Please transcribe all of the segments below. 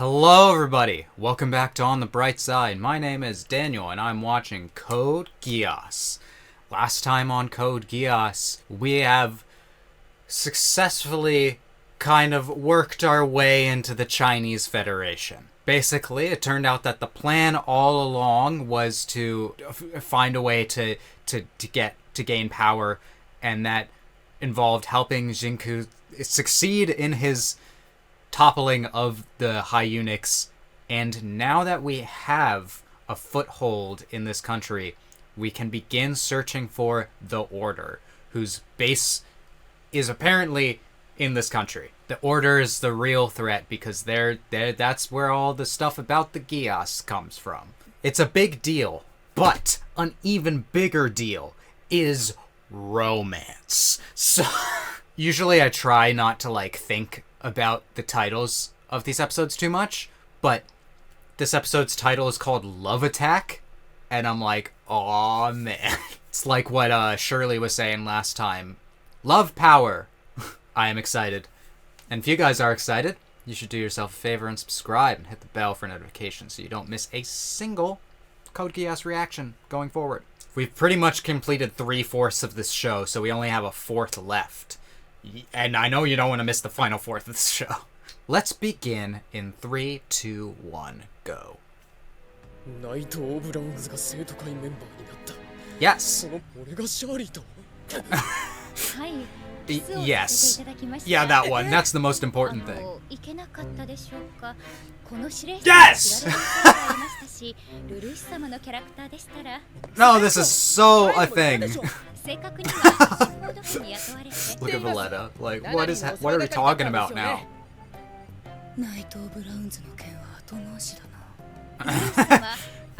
Hello everybody! Welcome back to On the Bright Side. My name is Daniel and I'm watching Code Geass. Last time on Code Geass, we have successfully kind of worked our way into the Chinese Federation. Basically, it turned out that the plan all along was to find a way to gain power, and that involved helping Jinku succeed in his toppling of the High Eunuchs. And now that we have a foothold in this country, we can begin searching for the Order, whose base is apparently in this country. The Order is the real threat because that's where all the stuff about the Geass comes from. It's a big deal, but an even bigger deal is romance. So usually I try not to think about the titles of these episodes too much, but this episode's title is called Love Attack, and I'm like, aw man. It's like what Shirley was saying last time. Love power. I am excited. And if you guys are excited, you should do yourself a favor and subscribe and hit the bell for notifications so you don't miss a single Code Geass reaction going forward. We've pretty much completed 3/4 of this show, so we only have a fourth left. And I know you don't want to miss the final fourth of this show. Let's begin in 3, 2, 1, go. Yes. Yes. Yeah, that one. That's the most important thing. Yes! No, this is so a thing. Look at Valletta. Like, what are we talking about now?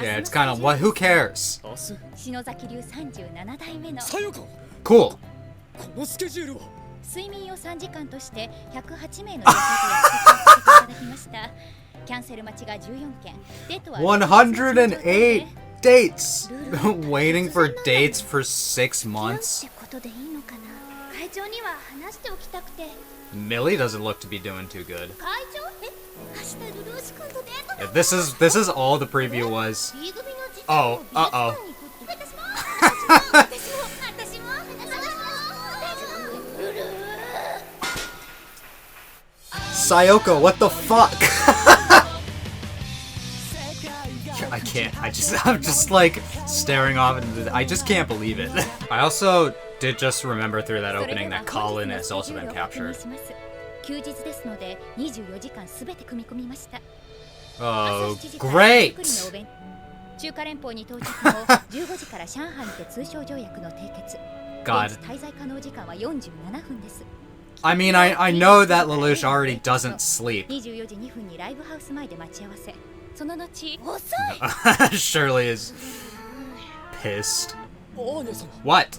Yeah, it's kind of, who cares? Cool. One 108 dates. Waiting for dates for 6 months. Millie doesn't look to be doing too good. Yeah, this is all the preview was. Oh, uh-oh. Sayoko, what the fuck? I can't. I'm just like staring off into I just can't believe it. I also did just remember through that opening that Colin has also been captured. Oh, great! God. I mean, I know that Lelouch already doesn't sleep. Shirley is pissed. What?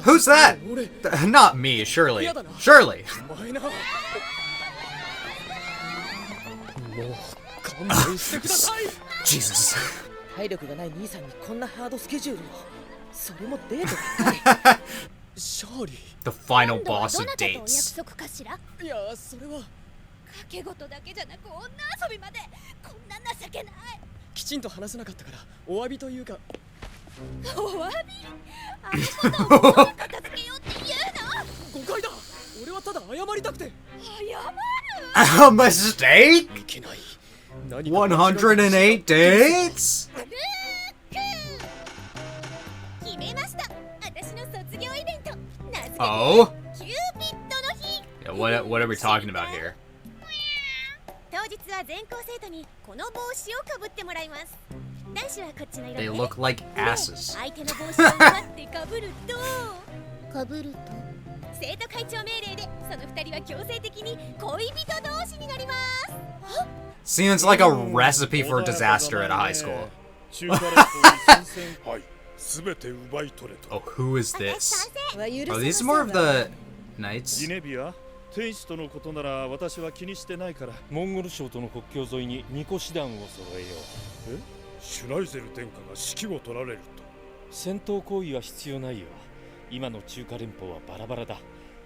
Who's that? Not me, Shirley. Shirley! Jesus. The final boss of dates. A mistake? 108 dates? Oh? Yeah, what are we talking about here? They look like asses. Seems like a recipe for disaster at a high school. Oh, who is this? Oh, these are more of the knights. 天使とのことなら私は気にしてないからモンゴル省との国境沿いに2個師団を揃えよう。え？シュライゼル殿下が指揮を取られると。戦闘行為は必要ないよ。今の中華連邦はバラバラだ。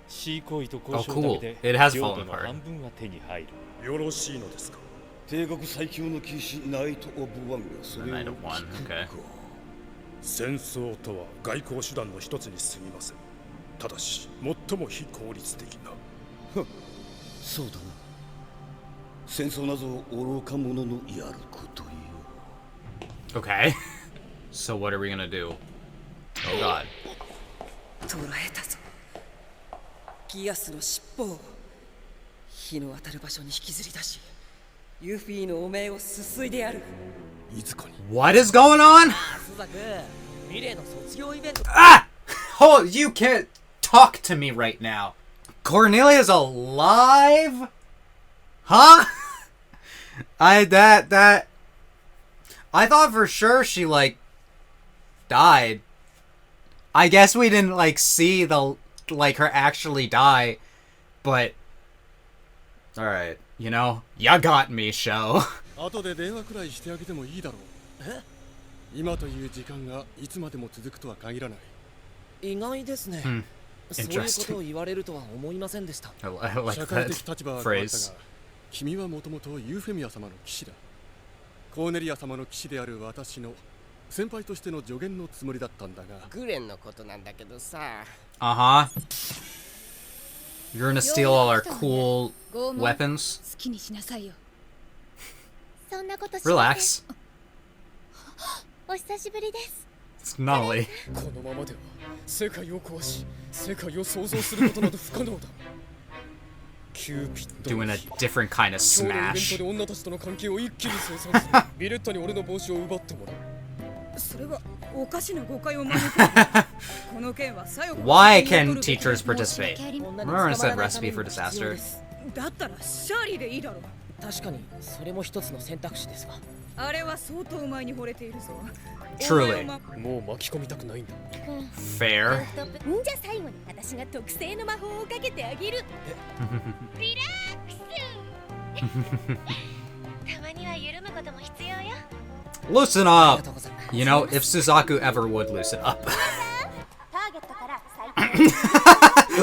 C 行為と交渉だけで領土の半分は手に入る。よろしいのですか。帝国最強の騎士ナイト・オブ・ワンがそれを聞くか。戦争とは外交手段の一つに過ぎません。ただし最も非効率的な。そうだな。戦争など愚か者のやることよ。Okay. So what are we gonna do? Oh god. 捕らえたぞ。ギアスの尻尾を日の当たる場所に引きずり出し、ユフィの汚名をすすいでやる。What is going on? スザク、ミレーの卒業イベント。Ah! Oh, you can't talk to me right now. Cornelia's alive? Huh? I thought for sure she, like, died. I guess we didn't, like, see the, like, her actually die, but... Alright, you know, ya got me, show. 後で電話くらいしてあげてもいいだろう。え？今という時間がいつまでも続くとは限らない。意外ですね。そういうことを言われるとは思いませんでした。I like 社会的 that 立場は変わった phrase. が、君はもともとユーフェミア様の騎士だ。コーネリア様の騎士である私の先輩としての助言のつもりだったんだが。グレンのことなんだけどさ。Uh-huh. You're gonna steal all our cool weapons? 好きにしなさいよ。そんなことし Relax. お久しぶりです。 It's Nolly. このままでは世界を壊し、世界を創造することなど不可能だ。キューピッド Doing a different kind of 今日のイベント smash. で女たちとの関係を一気に清算する。ビレッタに俺の帽子を奪ってもらう。それはおかしな誤解を招く。この件はさよこ。 Why can teachers participate? Remember I said recipe for disaster? だったらシャーリーでいいだろう。確かにそれも一つの選択肢ですが。あれは相当前に惚れているぞ。 Truly. もう巻き込みたくないんだ。 Fair. じゃあ最後に私が特製の魔法をかけてあげる。リラックス。たまには緩むことも必要よ。 Loosen up! You know, if Suzaku ever would loosen up.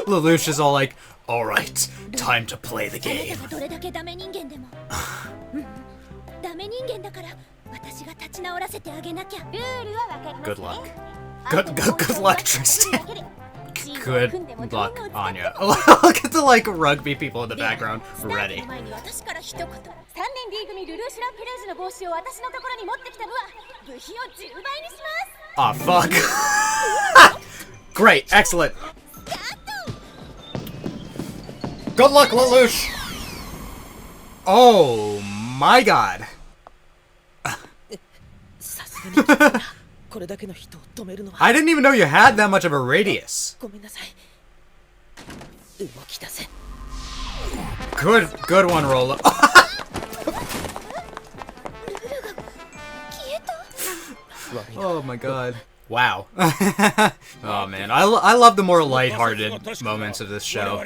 Lelouch is all like, alright, time to play the game. どれだけダメ人間でも。ダメ人間だから私が立ち直らせてあげなきゃ。ルールはわかりますね。 Good luck. Good luck, Tristan. Good luck, Anya. Look at the, like, rugby people in the background. Ready. 私から一言。3年 D 組ルルーシュラ・ペレージの帽子を私のところに持ってきた部は部費を10倍にします。 Ah, fuck. Great, excellent. Good luck, Lelouch. Oh my god. さすがにこれだけの人を止めるのは。 I didn't even know you had that much of a radius. ごめんなさい。動き出せ。 Good one, Rolla. Oh my god. Wow. Oh man, I love the more lighthearted moments of this show.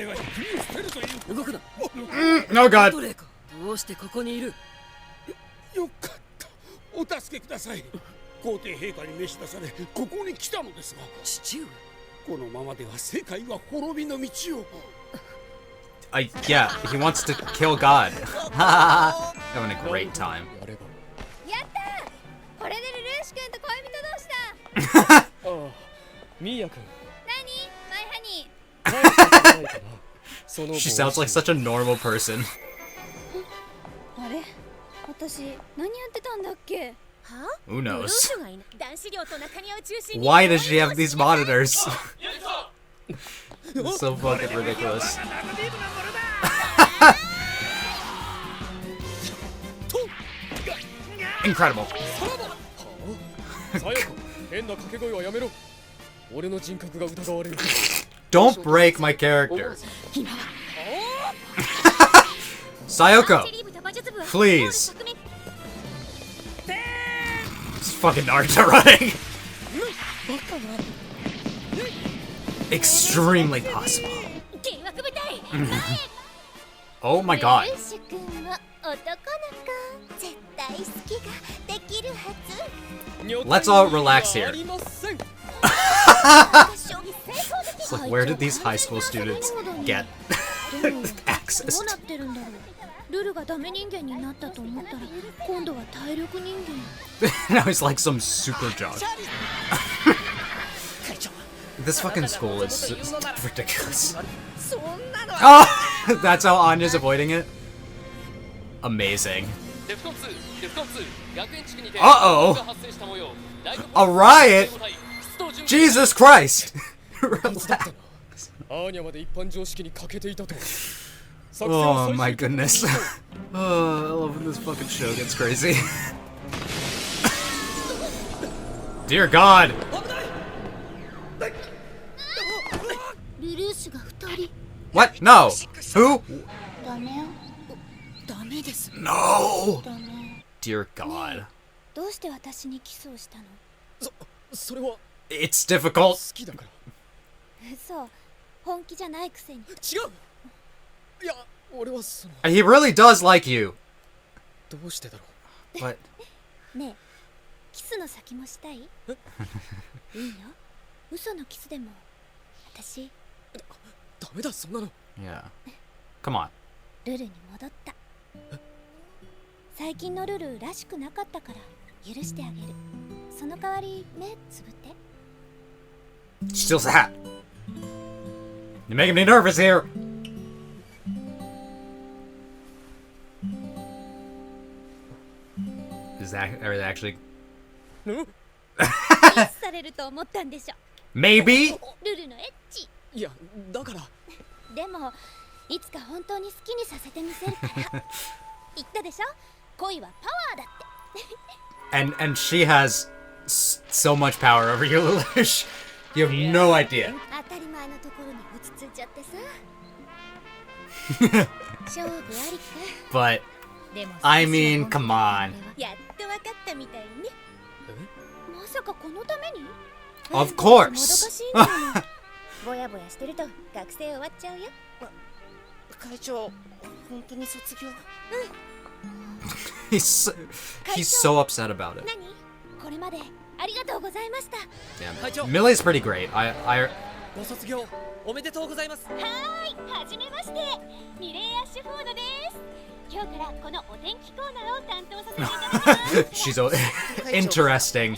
Oh god. どうしてここにいる。よかった。お助けください。皇帝陛下に召し出され、ここに来たのですが。父上。このままでは世界は滅びの道を。Yeah, he wants to kill God. Having a great time. やったー。これでルルーシュ君と恋人同士だ。ああ、ミーヤ君。何？マイハニー。She sounds like such a normal person. あれ？私何やってたんだっけ？ Who knows? 男子寮と中庭を中心に Why does she have these monitors? It's so fucking ridiculous. Incredible. さよこ、変な掛け声はやめろ。俺の人格が疑われる。 Don't break my character. Sayoko, please. It's fucking Naruto running. Extremely possible. Oh my god. Let's all relax here. It's like, where did these high school students get access to? Now he's like some super judge. This fucking school is ridiculous. Oh, that's how Anya's avoiding it? Amazing. Uh-oh! A riot? Jesus Christ! Oh my goodness. Oh, I love when this fucking show gets crazy. Dear God! What? No! Who? No! Dear God. It's difficult. He really does like you. But... Yeah. Come on. Still that. You're making me nervous here. Is that actually? Maybe. And she has so much power over you, Lelouch. You have no idea. But I mean, come on. Of course. He's so upset about it. Yeah, Millie's pretty great. I She's interesting.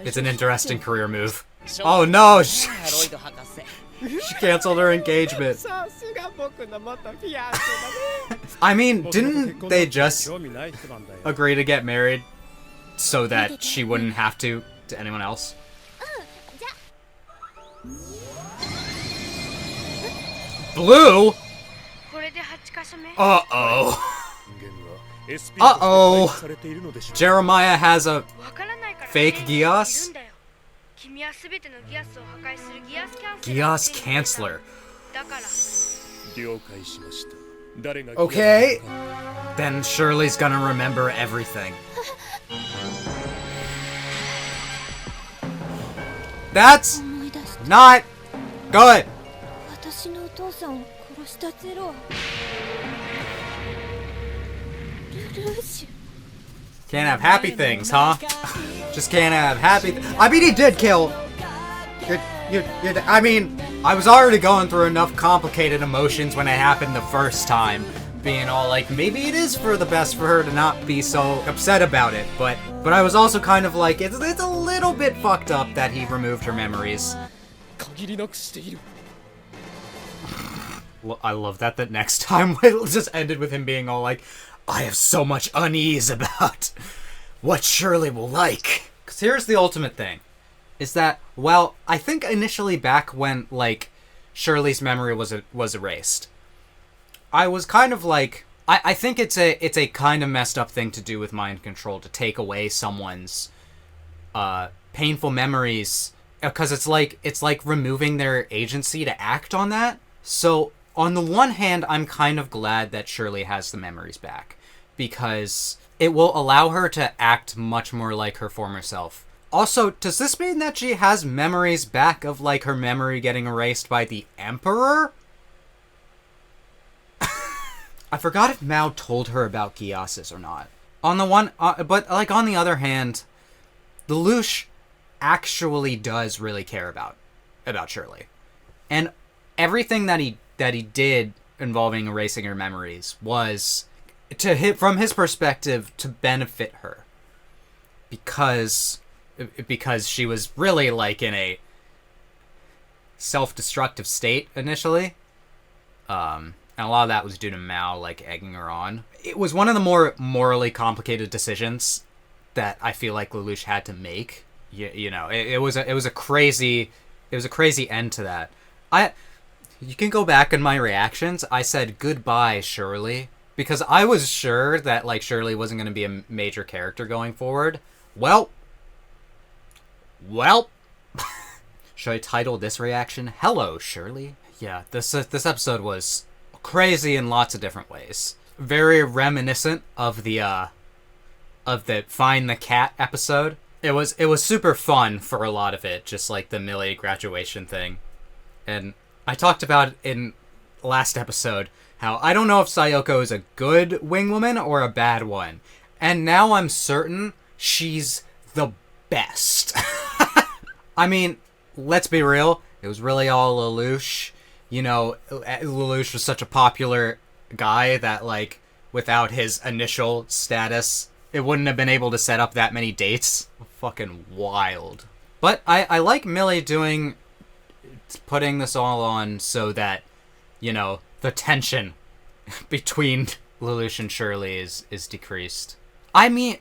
It's an interesting career move. Oh no! She canceled her engagement. I mean, didn't they just agree to get married so that she wouldn't have to anyone else? Blue? Uh-oh. Uh-oh. Jeremiah has a fake GEASS? GEASS Canceller. Okay. Then Shirley's gonna remember everything. That's not good. Can't have happy things, huh? Just can't have happy I mean, he did kill... I mean, I was already going through enough complicated emotions when it happened the first time. Being all like, maybe it is for the best for her to not be so upset about it. But I was also kind of like, it's a little bit fucked up that he removed her memories. I love that next time it just ended with him being all like, I have so much unease about what Shirley will like. Because here's the ultimate thing. Is that, well, I think initially back when, like, Shirley's memory was erased, I was kind of like, I think it's a kind of messed up thing to do with mind control, to take away someone's painful memories, because it's like removing their agency to act on that. So on the one hand, I'm kind of glad that Shirley has the memories back, because it will allow her to act much more like her former self. Also, does this mean that she has memories back of, like, her memory getting erased by the Emperor? I forgot if Mao told her about GEASS's or not. On the one, but like on the other hand, Lelouch actually does really care about Shirley, and everything that he did involving erasing her memories was from his perspective to benefit her, because she was really like in a self-destructive state initially. And a lot of that was due to Mao, like, egging her on. It was one of the more morally complicated decisions that I feel like Lelouch had to make. You know, it was a crazy end to that. You can go back in my reactions. I said goodbye, Shirley, because I was sure that like Shirley wasn't going to be a major character going forward. Well. Should I title this reaction "Hello, Shirley"? Yeah, this episode was crazy in lots of different ways. Very reminiscent of the Find the Cat episode. It was super fun for a lot of it, just like the Millie graduation thing. And I talked about in last episode how I don't know if Sayoko is a good wing woman or a bad one. And now I'm certain she's the best. I mean, let's be real. It was really all Lelouch. You know, Lelouch was such a popular guy that, like, without his initial status, it wouldn't have been able to set up that many dates. Fucking wild. But I like Millie putting this all on so that, you know, the tension between Lelouch and Shirley is decreased. I mean,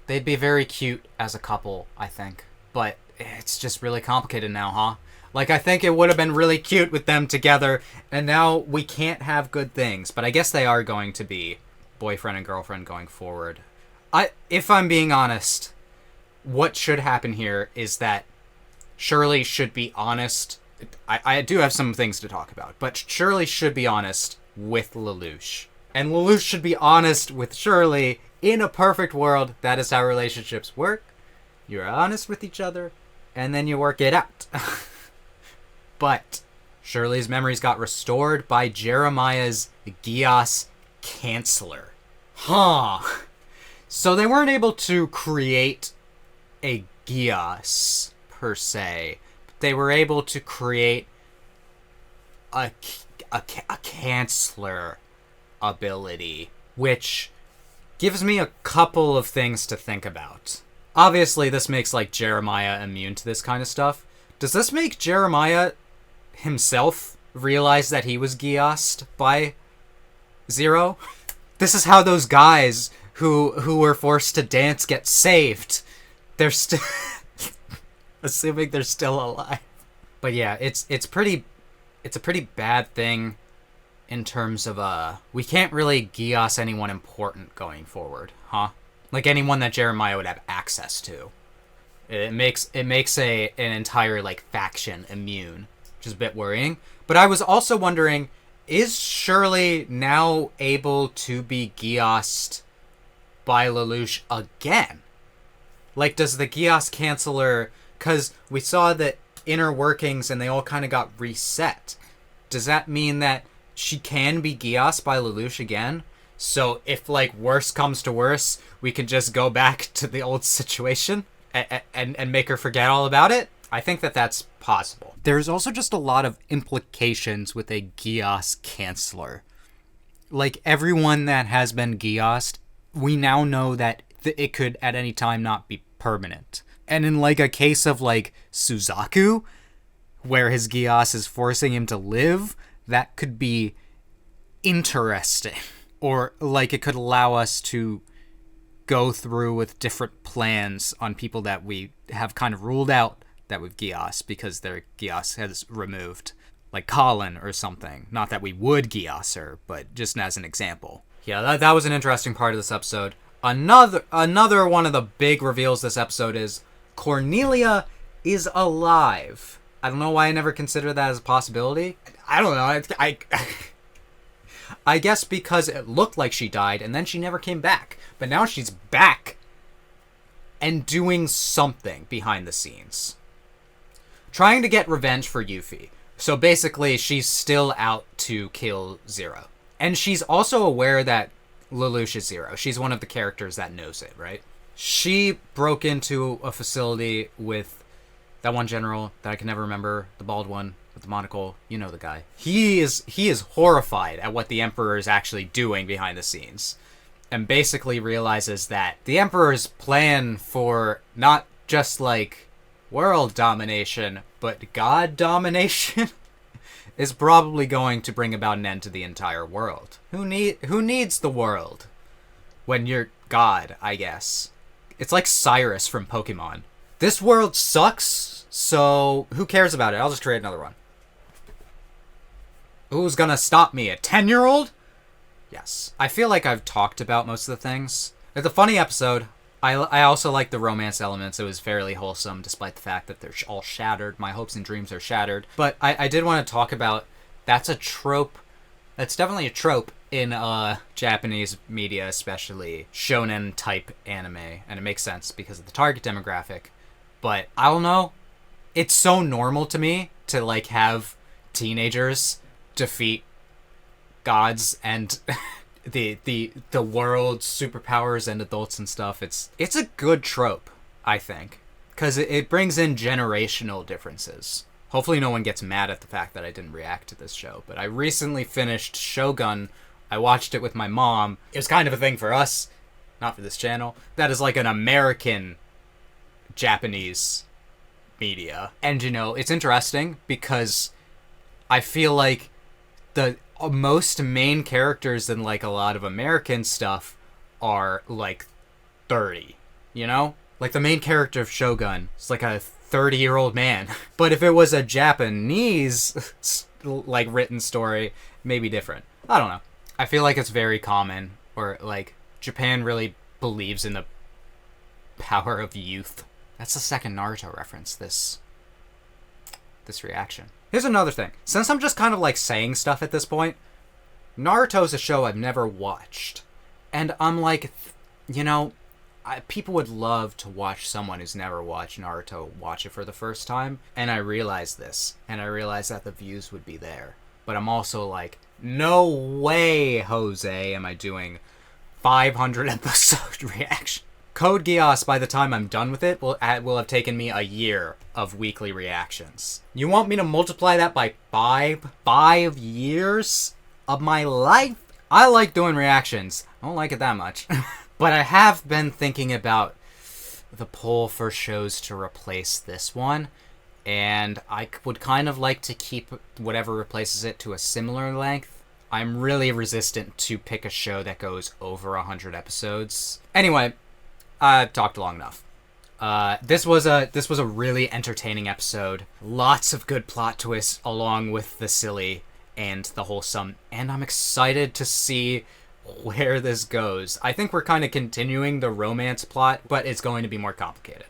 they'd be very cute as a couple, I think. But it's just really complicated now, huh? Like, I think it would have been really cute with them together, and now we can't have good things. But I guess they are going to be boyfriend and girlfriend going forward. If I'm being honest, what should happen here is that Shirley should be honest. I do have some things to talk about, but Shirley should be honest with Lelouch. And Lelouch should be honest with Shirley. In a perfect world, that is how relationships work. You're honest with each other, and then you work it out. But Shirley's memories got restored by Jeremiah's GEASS canceller. Huh. So they weren't able to create a GEASS, per se. But they were able to create a canceller ability, which gives me a couple of things to think about. Obviously, this makes, like, Jeremiah immune to this kind of stuff. Does this make Jeremiah himself realize that he was GEASSed by Zero? This is how those guys who were forced to dance get saved. They're still... assuming they're still alive. But yeah, it's a pretty bad thing in terms of, we can't really GEASS anyone important going forward, huh? Like anyone that Jeremiah would have access to. It makes an entire, like, faction immune, which is a bit worrying. But I was also wondering, is Shirley now able to be GEASSed by Lelouch again? Like, does the GEASS canceller... Because we saw the inner workings and they all kind of got reset. Does that mean that she can be GEASSed by Lelouch again? So if, like, worse comes to worse, we can just go back to the old situation and make her forget all about it? I think that that's possible. There's also just a lot of implications with a GEASS canceller. Like, everyone that has been GEASSed, we now know that it could at any time not be permanent. And in, like, a case of, like, Suzaku, where his GEASS is forcing him to live, that could be interesting. Or, like, it could allow us to go through with different plans on people that we have kind of ruled out that we've GEASS because their GEASS has removed. Like Colin or something. Not that we would GEASS her, but just as an example. Yeah, that was an interesting part of this episode. Another one of the big reveals this episode is Cornelia is alive. I don't know why I never considered that as a possibility. I don't know. I guess because it looked like she died and then she never came back. But now she's back and doing something behind the scenes. Trying to get revenge for Yuffie. So basically, she's still out to kill Zero. And she's also aware that Lelouch is Zero. She's one of the characters that knows it, right? She broke into a facility with that one general that I can never remember, the bald one with the monocle. You know the guy. He is horrified at what the Emperor is actually doing behind the scenes, and basically realizes that the Emperor's plan for not just like world domination, but God domination is probably going to bring about an end to the entire world. Who needs the world when you're God, I guess? It's like Cyrus from Pokemon. This world sucks, so who cares about it? I'll just create another one. Who's gonna stop me? A 10-year-old? Yes. I feel like I've talked about most of the things. It's a funny episode. I also like the romance elements. It was fairly wholesome, despite the fact that they're all shattered. My hopes and dreams are shattered. But I did want to talk about, that's a trope. That's definitely a trope in Japanese media, especially shonen-type anime. And it makes sense because of the target demographic. But I don't know. It's so normal to me to, like, have teenagers defeat gods and the world's superpowers and adults and stuff. It's a good trope, I think, because it brings in generational differences. Hopefully no one gets mad at the fact that I didn't react to this show, but I recently finished Shogun. I watched it with my mom. It was kind of a thing for us, not for this channel. That is like an American Japanese media. And, you know, it's interesting because I feel like the most main characters in, like, a lot of American stuff are, like, 30, you know? Like, the main character of Shogun is, like, a 30-year-old man. But if it was a Japanese, like, written story, maybe different. I don't know. I feel like it's very common, or, like, Japan really believes in the power of youth. That's the second Naruto reference, this reaction. Here's another thing. Since I'm just kind of like saying stuff at this point, Naruto's a show I've never watched. And I'm like, you know, people would love to watch someone who's never watched Naruto watch it for the first time. And I realized this. And I realized that the views would be there. But I'm also like, no way, Jose, am I doing 500 episode reaction. Code Geass, by the time I'm done with it, will have taken me a year of weekly reactions. You want me to multiply that by 5 years of my life? I like doing reactions. I don't like it that much. But I have been thinking about the poll for shows to replace this one. And I would kind of like to keep whatever replaces it to a similar length. I'm really resistant to pick a show that goes over 100 episodes. Anyway, I've talked long enough. This was a really entertaining episode. Lots of good plot twists along with the silly and the wholesome. And I'm excited to see where this goes. I think we're kind of continuing the romance plot, but it's going to be more complicated.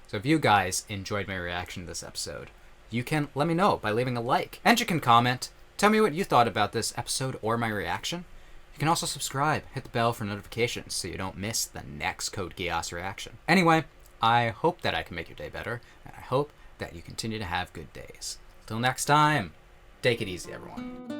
So if you guys enjoyed my reaction to this episode, you can let me know by leaving a like. And you can comment. Tell me what you thought about this episode or my reaction. You can also subscribe, hit the bell for notifications so you don't miss the next Code Geass reaction. Anyway, I hope that I can make your day better, and I hope that you continue to have good days. Till next time, take it easy, everyone.